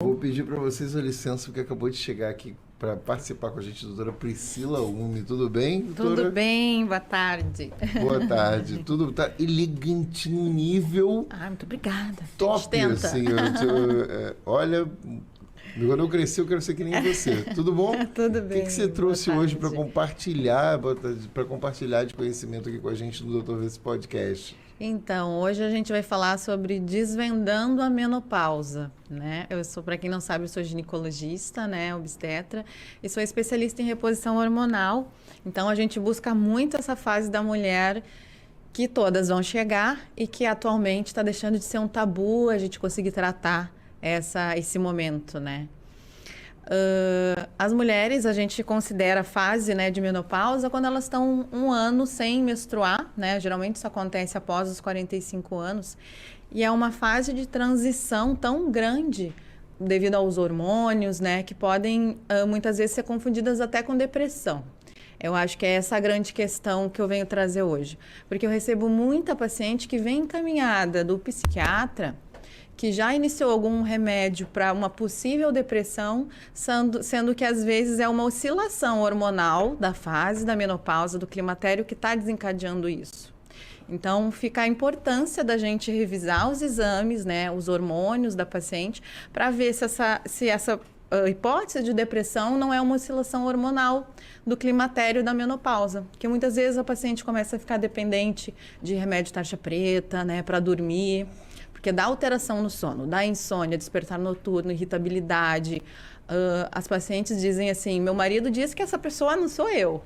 Vou pedir para vocês a licença, porque acabou de chegar aqui para participar com a gente a doutora Priscila Ume. Tudo bem, doutora? Tudo bem, boa tarde. Boa tarde. Tudo tá elegantinho, nível Muito obrigada. top, A gente tenta. assim. Olha, quando eu crescer, eu quero ser que nem você. Tudo bom? Tudo O bem. que você trouxe boa hoje para tarde. compartilhar de conhecimento aqui com a gente no Doutor Vê Podcast? Então, hoje a gente vai falar sobre desvendando a menopausa, né? Para quem não sabe, eu sou ginecologista, né, obstetra, e sou especialista em reposição hormonal. Então, a gente busca muito essa fase da mulher que todas vão chegar e que atualmente está deixando de ser um tabu a gente conseguir tratar esse momento, né? As mulheres, a gente considera a fase, né, de menopausa quando elas estão um ano sem menstruar, né? Geralmente isso acontece após os 45 anos. E é uma fase de transição tão grande devido aos hormônios, né, que podem muitas vezes ser confundidas até com depressão. Eu acho que é essa a grande questão que eu venho trazer hoje. Porque eu recebo muita paciente que vem encaminhada do psiquiatra, que já iniciou algum remédio para uma possível depressão, sendo que às vezes é uma oscilação hormonal da fase da menopausa, do climatério, que está desencadeando isso. Então, fica a importância da gente revisar os exames, né, os hormônios da paciente, para ver se essa hipótese de depressão não é uma oscilação hormonal do climatério da menopausa, que muitas vezes a paciente começa a ficar dependente de remédio tarja preta, né, para dormir, porque dá alteração no sono, dá insônia, despertar noturno, irritabilidade. As pacientes dizem assim, meu marido diz que essa pessoa não sou eu,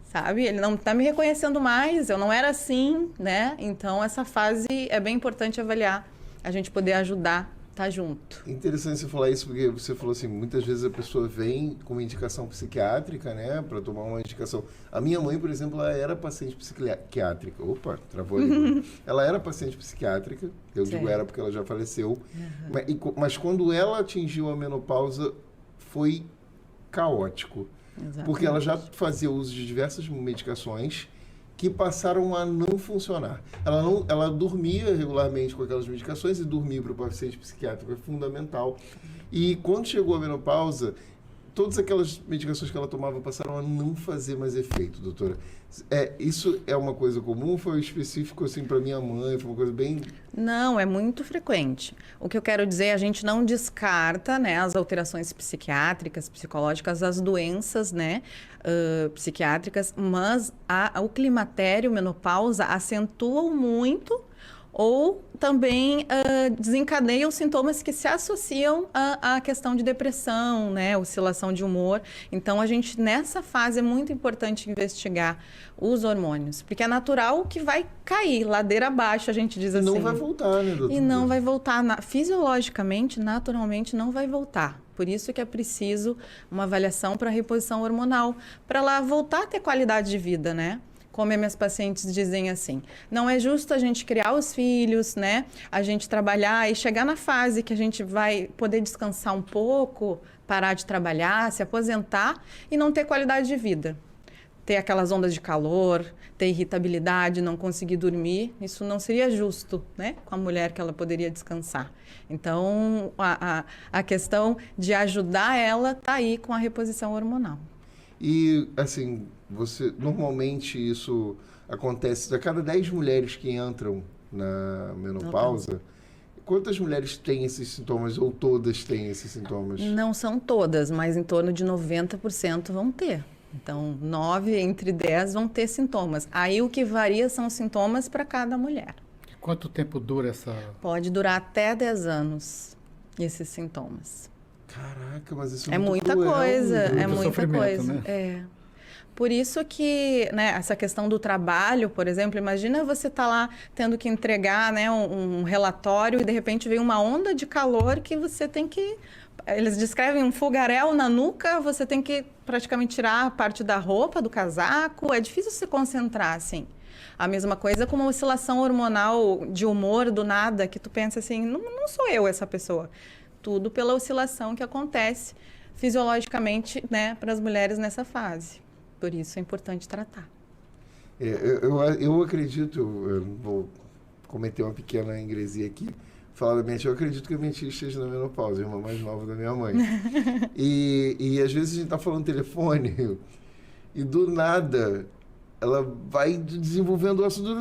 sabe? Ele não está me reconhecendo mais, eu não era assim, né? Então, essa fase é bem importante avaliar, a gente poder ajudar, tá junto. Interessante você falar isso, porque você falou assim, muitas vezes a pessoa vem com uma indicação psiquiátrica, né, para tomar uma indicação. A minha mãe, por exemplo, ela era paciente psiquiátrica. Opa, travou ali. Ela era paciente psiquiátrica, eu digo era porque ela já faleceu. Mas quando ela atingiu a menopausa, foi caótico. Exatamente. Porque ela já fazia uso de diversas medicações que passaram a não funcionar. Ela dormia regularmente com aquelas medicações, e dormir para o paciente psiquiátrico é fundamental. E quando chegou a menopausa, todas aquelas medicações que ela tomava passaram a não fazer mais efeito, doutora. Isso é uma coisa comum? Foi específico assim para minha mãe? Foi uma coisa bem... Não, é muito frequente. O que eu quero dizer, a gente não descarta, né, as alterações psiquiátricas, psicológicas, as doenças, né, psiquiátricas, mas o climatério, menopausa, acentuam muito ou também desencadeiam sintomas que se associam à questão de depressão, né, oscilação de humor. Então, a gente, nessa fase, é muito importante investigar os hormônios, porque é natural que vai cair, ladeira abaixo, a gente diz assim. Não vai voltar, né, doutora? E não vai voltar, fisiologicamente, naturalmente, não vai voltar. Por isso que é preciso uma avaliação para reposição hormonal, para ela voltar a ter qualidade de vida, né? Como as minhas pacientes dizem assim, não é justo a gente criar os filhos, né? A gente trabalhar e chegar na fase que a gente vai poder descansar um pouco, parar de trabalhar, se aposentar e não ter qualidade de vida. Ter aquelas ondas de calor, ter irritabilidade, não conseguir dormir, isso não seria justo, né? Com a mulher que ela poderia descansar. Então, a questão de ajudar ela está aí com a reposição hormonal. E, assim, normalmente isso acontece a cada 10 mulheres que entram na menopausa. Quantas mulheres têm esses sintomas ou todas têm esses sintomas? Não são todas, mas em torno de 90% vão ter. Então, 9 entre 10 vão ter sintomas. Aí o que varia são os sintomas para cada mulher. Quanto tempo dura essa... Pode durar até 10 anos esses sintomas. Caraca, mas isso É muita coisa, é muita coisa. Né? É. Por isso que, né, essa questão do trabalho, por exemplo, imagina você estar lá tendo que entregar, né, um relatório e de repente vem uma onda de calor que você tem que... Eles descrevem um fogaréu na nuca, você tem que praticamente tirar a parte da roupa, do casaco. É difícil se concentrar, assim. A mesma coisa com uma oscilação hormonal de humor do nada, que tu pensa assim, não sou eu essa pessoa. Tudo pela oscilação que acontece fisiologicamente, né, para as mulheres nessa fase. Por isso é importante tratar. Eu acredito, eu vou cometer uma pequena ingresia aqui, falar da minha tia. Eu acredito que a minha tia esteja na menopausa, a irmã mais nova da minha mãe. E às vezes a gente tá falando no telefone e do nada ela vai desenvolvendo o assunto,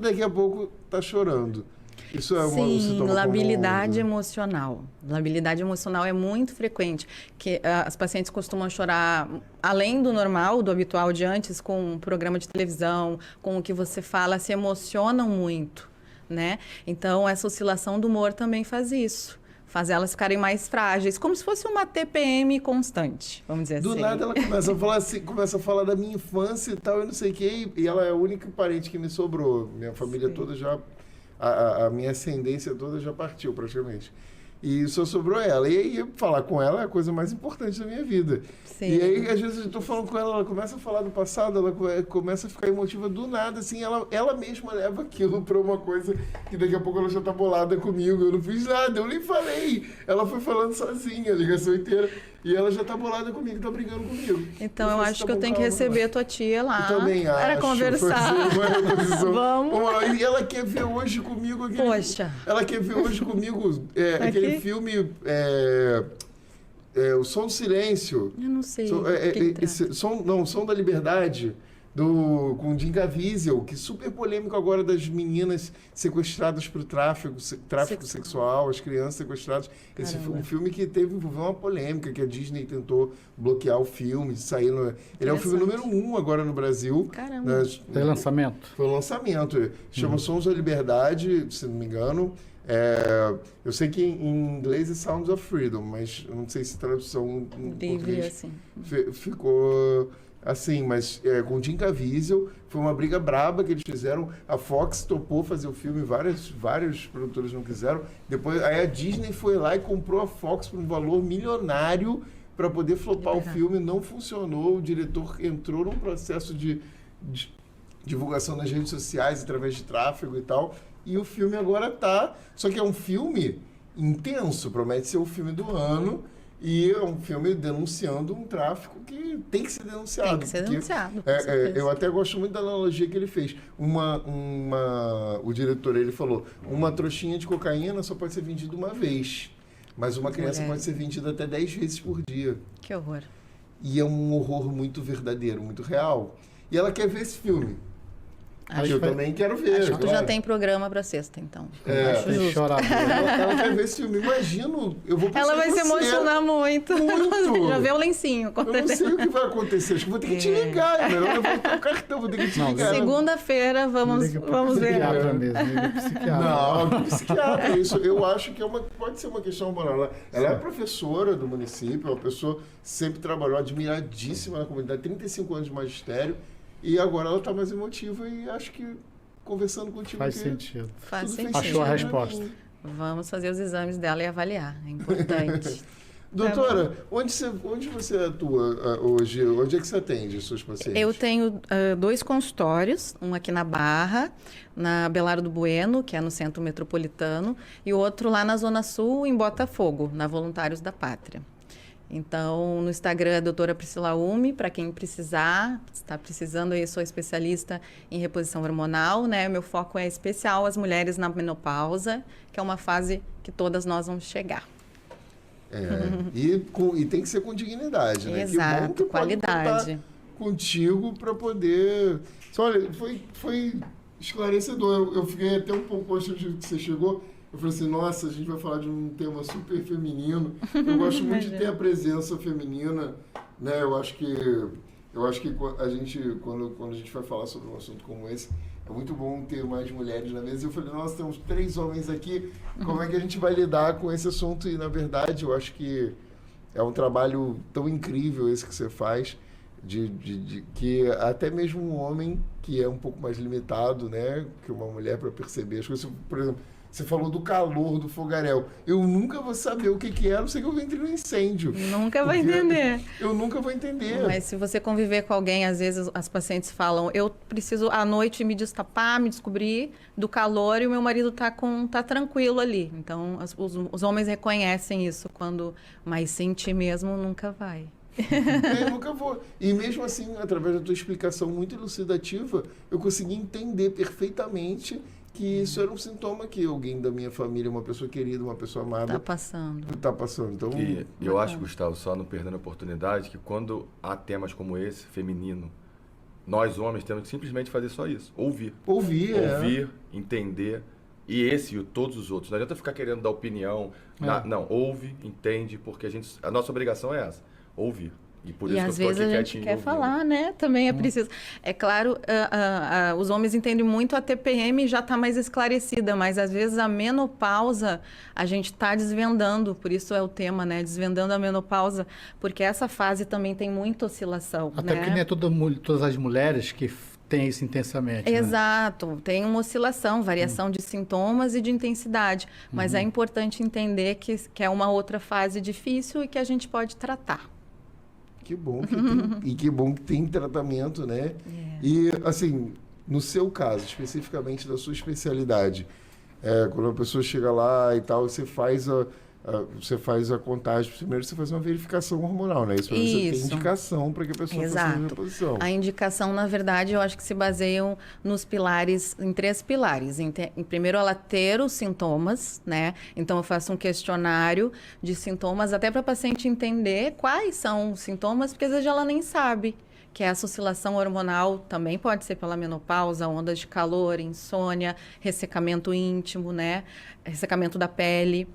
daqui a pouco tá chorando. Isso é um sintoma labilidade comum. emocional. Labilidade emocional é muito frequente, que as pacientes costumam chorar além do normal, do habitual de antes, com um programa de televisão, com o que você fala, se emocionam muito, né? Então, essa oscilação do humor também faz isso. Faz elas ficarem mais frágeis, como se fosse uma TPM constante, vamos dizer Do assim. nada ela começa a falar assim, começa a falar da minha infância e tal, eu não sei o quê, e ela é a única parente que me sobrou. Minha família toda já... A minha ascendência toda já partiu, praticamente. E só sobrou ela. E aí, falar com ela é a coisa mais importante da minha vida. Sim. E aí, às vezes, eu estou falando com ela, ela começa a falar do passado, ela começa a ficar emotiva do nada, assim, ela mesma leva aquilo para uma coisa que daqui a pouco ela já está bolada comigo. Eu não fiz nada, eu nem falei. Ela foi falando sozinha a ligação inteira. E ela já tá bolada comigo, tá brigando comigo. Então, eu acho que eu tenho que receber a tua tia lá. Eu também acho. Para conversar. Vamos. E ela quer ver hoje comigo aquele... Poxa. Ela quer ver hoje comigo aquele filme... O Som do Silêncio. Eu não sei. Som da Liberdade. Com Jim Caviezel, que é super polêmico agora das meninas sequestradas para o tráfico sexual, as crianças sequestradas. Esse foi um filme que envolveu uma polêmica, que a Disney tentou bloquear o filme, sair no... Ele é o filme número 1 agora no Brasil. Caramba. Foi lançamento? Foi o lançamento. Chama Sons da Liberdade, se não me engano. Eu sei que em inglês é Sounds of Freedom, mas eu não sei se tradução em português assim. Ficou... Assim, mas com Jim Caviezel, foi uma briga braba que eles fizeram. A Fox topou fazer o filme, vários produtores não quiseram. Depois, aí a Disney foi lá e comprou a Fox por um valor milionário para poder flopar o filme. Não funcionou, o diretor entrou num processo de divulgação nas redes sociais, através de tráfego e tal. E o filme agora tá... Só que é um filme intenso, promete ser o filme do ano. E é um filme denunciando um tráfico que tem que ser denunciado. Tem que ser denunciado. Eu até gosto muito da analogia que ele fez. O diretor, ele falou, uma trouxinha de cocaína só pode ser vendida uma vez, mas uma criança pode ser vendida até 10 vezes por dia. Que horror. E é um horror muito verdadeiro, muito real. E ela quer ver esse filme. Eu também quero ver. Acho que tu já tem programa pra sexta, então. Acho justo. Chorar. Ela quer ver esse filme. Imagino, eu vou pensar. Ela vai se emocionar muito. Já vê o lencinho, com certeza. Eu não sei o que vai acontecer. Acho que vou ter que te ligar. É melhor eu vou ter o cartão, vou ter que te ligar. Segunda-feira, vamos ver. Psiquiatra mesmo, psiquiatra. Não, psiquiatra. Isso eu acho que pode ser uma questão moral. Ela é professora do município, é uma pessoa que sempre trabalhou, admiradíssima na comunidade, 35 anos de magistério. E agora ela está mais emotiva e acho que conversando contigo faz sentido. Faz sentido. Achou a resposta. Vamos fazer os exames dela e avaliar. É importante. Doutora, onde você atua hoje? Onde é que você atende os seus pacientes? Eu tenho 2 consultórios, um aqui na Barra, na Belardo Bueno, que é no Centro Metropolitano, e o outro lá na Zona Sul, em Botafogo, na Voluntários da Pátria. Então, no Instagram é doutora Priscila Ume, para quem precisar, está precisando, eu sou especialista em reposição hormonal, né? Meu foco é especial as mulheres na menopausa, que é uma fase que todas nós vamos chegar. E tem que ser com dignidade, né? Exato, que bom que qualidade. Contigo para poder... Olha, foi esclarecedor. Eu fiquei até um pouco antes de que você chegou... Eu falei assim, nossa, a gente vai falar de um tema super feminino. Eu gosto muito de ter a presença feminina, né? Eu acho que a gente, quando a gente vai falar sobre um assunto como esse, é muito bom ter mais mulheres na mesa. Eu falei, nossa, temos 3 homens aqui, como é que a gente vai lidar com esse assunto? E, na verdade, eu acho que é um trabalho tão incrível esse que você faz, que até mesmo um homem que é um pouco mais limitado, né, que uma mulher, para perceber as coisas, por exemplo... Você falou do calor do fogaréu. Eu nunca vou saber o que é, a não ser que eu entre no incêndio. Nunca vai entender. Eu nunca vou entender. Mas se você conviver com alguém, às vezes as pacientes falam, eu preciso à noite me destapar, me descobrir do calor e o meu marido tá tranquilo ali. Então, os homens reconhecem isso quando, mas sentir mesmo nunca vai. Eu nunca vou. E mesmo assim, através da tua explicação muito elucidativa, eu consegui entender perfeitamente que isso era um sintoma que alguém da minha família, uma pessoa querida, uma pessoa amada, Tá passando. tá passando. Então, E eu acho, Gustavo, só não perdendo a oportunidade, que quando há temas como esse, feminino, nós homens temos que simplesmente fazer só isso. Ouvir. ouvir, Entender. E esse e todos os outros. Não adianta ficar querendo dar opinião. Não, ouve, entende, porque a nossa obrigação é essa. Ouvir. E por E isso às que eu vezes estou aqui a gente quietinho quer ouvindo. falar, né? Também é preciso. É claro, os homens entendem muito a TPM, já está mais esclarecida, mas às vezes a menopausa a gente está desvendando, por isso é o tema, né? Desvendando a menopausa, porque essa fase também tem muita oscilação. Até né? porque não é todas as mulheres que têm isso intensamente. Né? Exato, tem uma oscilação, variação de sintomas e de intensidade, mas é importante entender que é uma outra fase difícil e que a gente pode tratar. Que bom que tem, e que bom que tem tratamento, né? E, assim, no seu caso, especificamente da sua especialidade, quando a pessoa chega lá e tal, você faz a contagem. Primeiro você faz uma verificação hormonal, né? Isso, pra você ter indicação para que a pessoa faça a reposição. A indicação, na verdade, eu acho que se baseiam nos pilares, em 3 pilares. Primeiro, ela ter os sintomas, né? Então, eu faço um questionário de sintomas, até para a paciente entender quais são os sintomas, porque às vezes ela nem sabe. Que essa oscilação hormonal também pode ser pela menopausa, ondas de calor, insônia, ressecamento íntimo, né? Ressecamento da pele.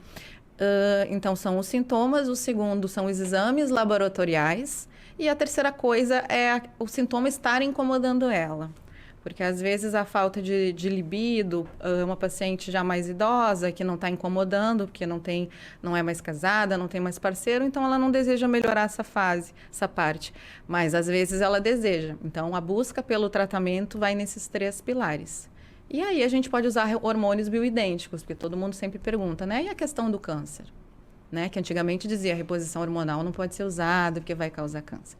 Então, são os sintomas. O segundo são os exames laboratoriais. E a terceira coisa é o sintoma estar incomodando ela. Porque, às vezes, a falta de libido, uma paciente já mais idosa, que não está incomodando, porque não é mais casada, não tem mais parceiro, então ela não deseja melhorar essa parte. Mas, às vezes, ela deseja. Então, a busca pelo tratamento vai nesses 3 pilares. E aí a gente pode usar hormônios bioidênticos, porque todo mundo sempre pergunta, né? E a questão do câncer? Né? Que antigamente dizia a reposição hormonal não pode ser usada porque vai causar câncer.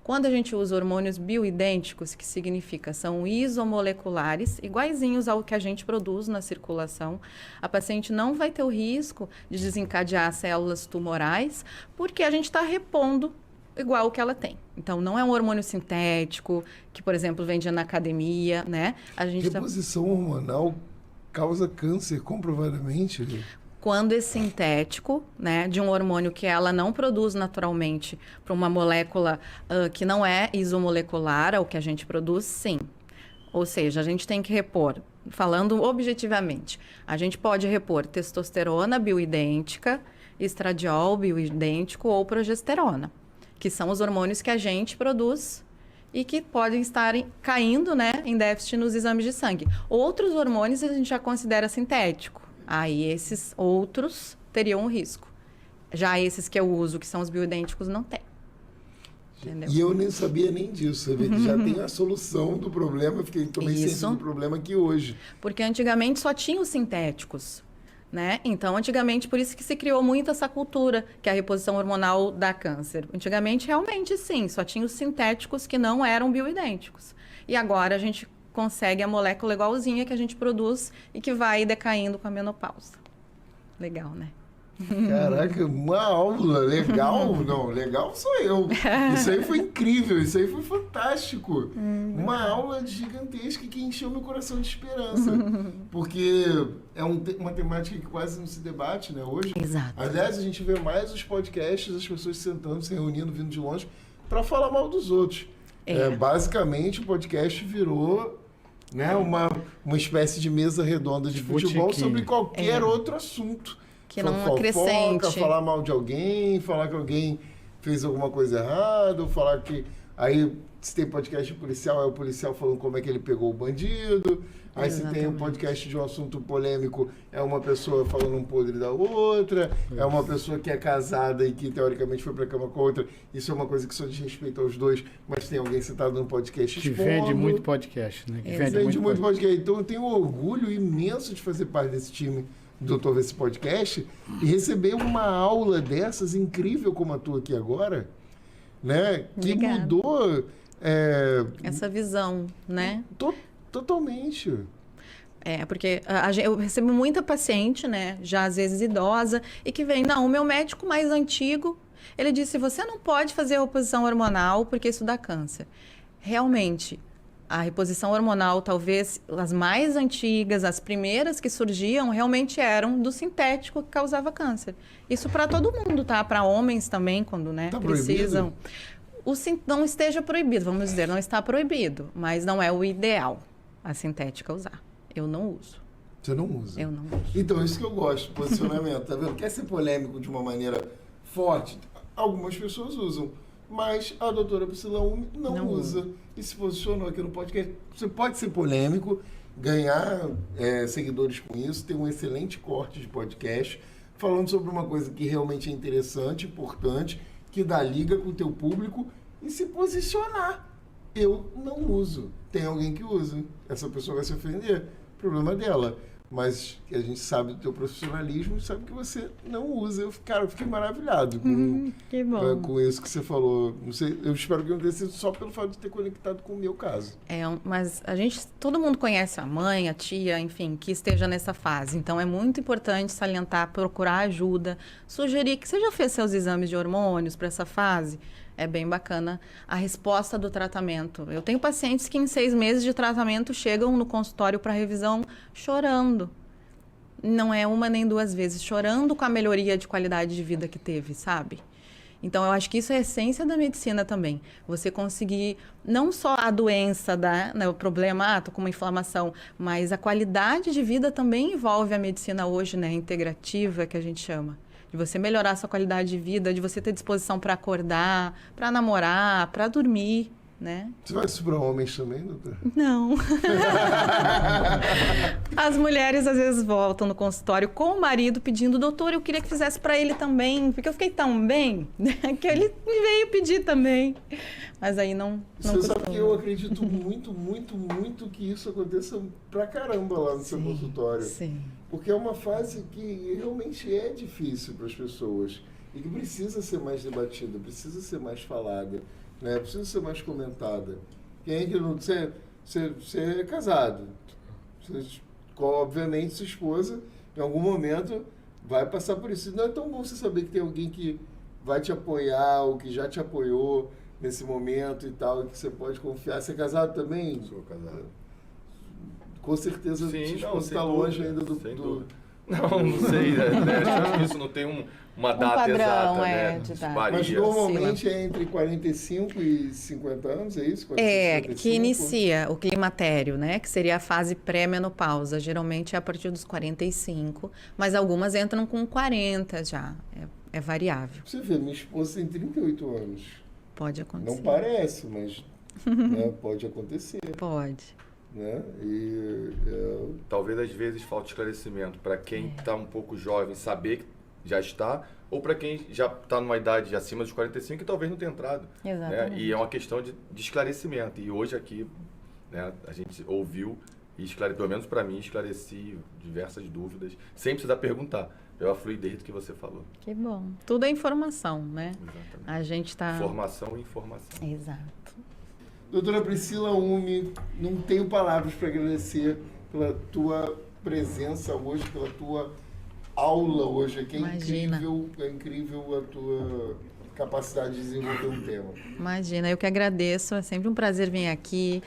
Quando a gente usa hormônios bioidênticos, que significa são isomoleculares, iguaizinhos ao que a gente produz na circulação, a paciente não vai ter o risco de desencadear células tumorais, porque a gente está repondo igual o que ela tem. Então, não é um hormônio sintético, que, por exemplo, vende na academia, né? Reposição hormonal causa câncer, comprovadamente? Quando é sintético, né, de um hormônio que ela não produz naturalmente para uma molécula que não é isomolecular, ao que a gente produz, sim. Ou seja, a gente tem que repor, falando objetivamente, a gente pode repor testosterona bioidêntica, estradiol bioidêntico ou progesterona, que são os hormônios que a gente produz e que podem estar caindo, né, em déficit nos exames de sangue. Outros hormônios a gente já considera sintético. Aí esses outros teriam um risco. Já esses que eu uso, que são os bioidênticos, não tem. Entendeu? E eu nem sabia nem disso, sabe? Já tem a solução do problema, eu tomei ciência do problema aqui hoje. Porque antigamente só tinha os sintéticos, né? Então, antigamente, por isso que se criou muito essa cultura, que é a reposição hormonal dá câncer. Antigamente, realmente, sim, só tinha os sintéticos que não eram bioidênticos. E agora a gente consegue a molécula igualzinha que a gente produz e que vai decaindo com a menopausa. Legal, né? Caraca, uma aula legal. Não, legal sou eu. Isso aí foi incrível, isso aí foi fantástico. Uma aula gigantesca que encheu meu coração de esperança. Porque é uma temática que quase não se debate, né, hoje. Exato. Aliás, a gente vê mais os podcasts, as pessoas sentando, se reunindo, vindo de longe, para falar mal dos outros. Basicamente, o podcast virou, né, uma espécie de mesa redonda de futebol sobre qualquer outro assunto. Que não acrescente. Falar mal de alguém, falar que alguém fez alguma coisa errada, ou falar que... Aí, se tem podcast policial, é o policial falando como é que ele pegou o bandido. Aí, Exatamente. se tem um podcast de um assunto polêmico, é uma pessoa falando um podre da outra, é uma pessoa que é casada e que, teoricamente, foi pra cama com a outra. Isso é uma coisa que só diz respeito aos dois, mas tem alguém sentado no podcast que vende muito podcast, né? Que vende muito podcast. Então, eu tenho um orgulho imenso de fazer parte desse time do Doutor Vê esse podcast e receber uma aula dessas, incrível como a tua aqui agora, né? Que Obrigada. mudou... essa visão, né? Totalmente. Porque eu recebo muita paciente, né? Já às vezes idosa, e que vem, não, o meu médico mais antigo, ele disse, você não pode fazer reposição hormonal porque isso dá câncer. Realmente, a reposição hormonal, talvez as mais antigas, as primeiras que surgiam, realmente eram do sintético que causava câncer. Isso para todo mundo, tá? Para homens também, quando, né, Tá precisam. Não esteja proibido, vamos dizer, não está proibido, mas não é o ideal a sintética usar. Eu não uso. Você não usa. Eu não uso. Então, isso que eu gosto, posicionamento, tá vendo? Quer ser polêmico de uma maneira forte? Algumas pessoas usam, mas a doutora Priscila Ume não usa. E se posicionou aqui no podcast. Você pode ser polêmico, ganhar seguidores com isso, ter um excelente corte de podcast, falando sobre uma coisa que realmente é interessante, importante, que dá liga com o teu público e se posicionar. Eu não uso. Tem alguém que usa. Essa pessoa vai se ofender. Problema dela. Mas a gente sabe do teu profissionalismo e sabe que você não usa. Eu fiquei maravilhado Que bom. com isso que você falou. Não sei, eu espero que não tenha sido só pelo fato de ter conectado com o meu caso. Mas todo mundo conhece a mãe, a tia, enfim, que esteja nessa fase. Então, é muito importante salientar, procurar ajuda, sugerir que você já fez seus exames de hormônios para essa fase. É bem bacana a resposta do tratamento. Eu tenho pacientes que em 6 meses de tratamento chegam no consultório para revisão chorando. Não é uma nem 2 vezes, chorando com a melhoria de qualidade de vida que teve, sabe? Então, eu acho que isso é a essência da medicina também. Você conseguir não só a doença, o problema, tô com uma inflamação, mas a qualidade de vida também envolve a medicina hoje, né, integrativa, que a gente chama. De você melhorar a sua qualidade de vida, de você ter disposição para acordar, para namorar, para dormir, né? Você faz isso para homens também, doutor? Não. As mulheres às vezes voltam no consultório com o marido pedindo, doutor, eu queria que fizesse para ele também, porque eu fiquei tão bem que ele me veio pedir também. Mas aí não Você sabe que eu acredito muito, muito, muito que isso aconteça pra caramba lá no seu consultório. Sim. Porque é uma fase que realmente é difícil para as pessoas e que precisa ser mais debatida, precisa ser mais falada, né? Precisa ser mais comentada. Quem é que não... Você é casado. Obviamente, sua esposa, em algum momento, vai passar por isso. Não é tão bom você saber que tem alguém que vai te apoiar ou que já te apoiou nesse momento e tal, que você pode confiar. Você é casado também? Sou casado. Com certeza, Sim, sua esposa está sem longe dúvida, ainda do... sem dúvida. Não sei, né? Acho que isso não tem uma data padrão, exata, né? de idade. Varia. Mas normalmente é entre 45 e 50 anos, é isso? 45, Que inicia o climatério, né? Que seria a fase pré-menopausa. Geralmente é a partir dos 45, mas algumas entram com 40 já. É variável. Você vê, minha esposa tem 38 anos. Pode acontecer. Não parece, mas né, pode acontecer. Pode. Né? Talvez às vezes falte esclarecimento para quem está um pouco jovem saber que já está, ou para quem já está numa idade acima dos 45 e talvez não tenha entrado. Exatamente. Né? E é uma questão de esclarecimento. E hoje aqui, né, a gente ouviu e pelo menos para mim, esclareci diversas dúvidas, sem precisar perguntar. Eu afluí desde que você falou. Que bom. Tudo é informação, né? Exatamente. A gente está... Formação e informação. Exato. Doutora Priscila Ume, não tenho palavras para agradecer pela tua presença hoje, pela tua aula hoje. Que é incrível a tua capacidade de desenvolver um tema. Imagina, eu que agradeço. É sempre um prazer vir aqui,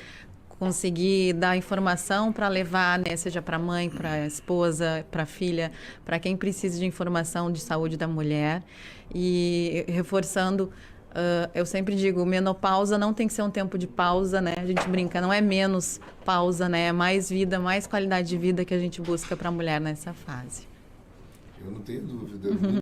conseguir dar informação para levar, né, seja para a mãe, para a esposa, para a filha, para quem precisa de informação de saúde da mulher. E reforçando, eu sempre digo, menopausa não tem que ser um tempo de pausa, né? A gente brinca, não é menos pausa, né? É mais vida, mais qualidade de vida que a gente busca para a mulher nessa fase. Eu não tenho dúvida.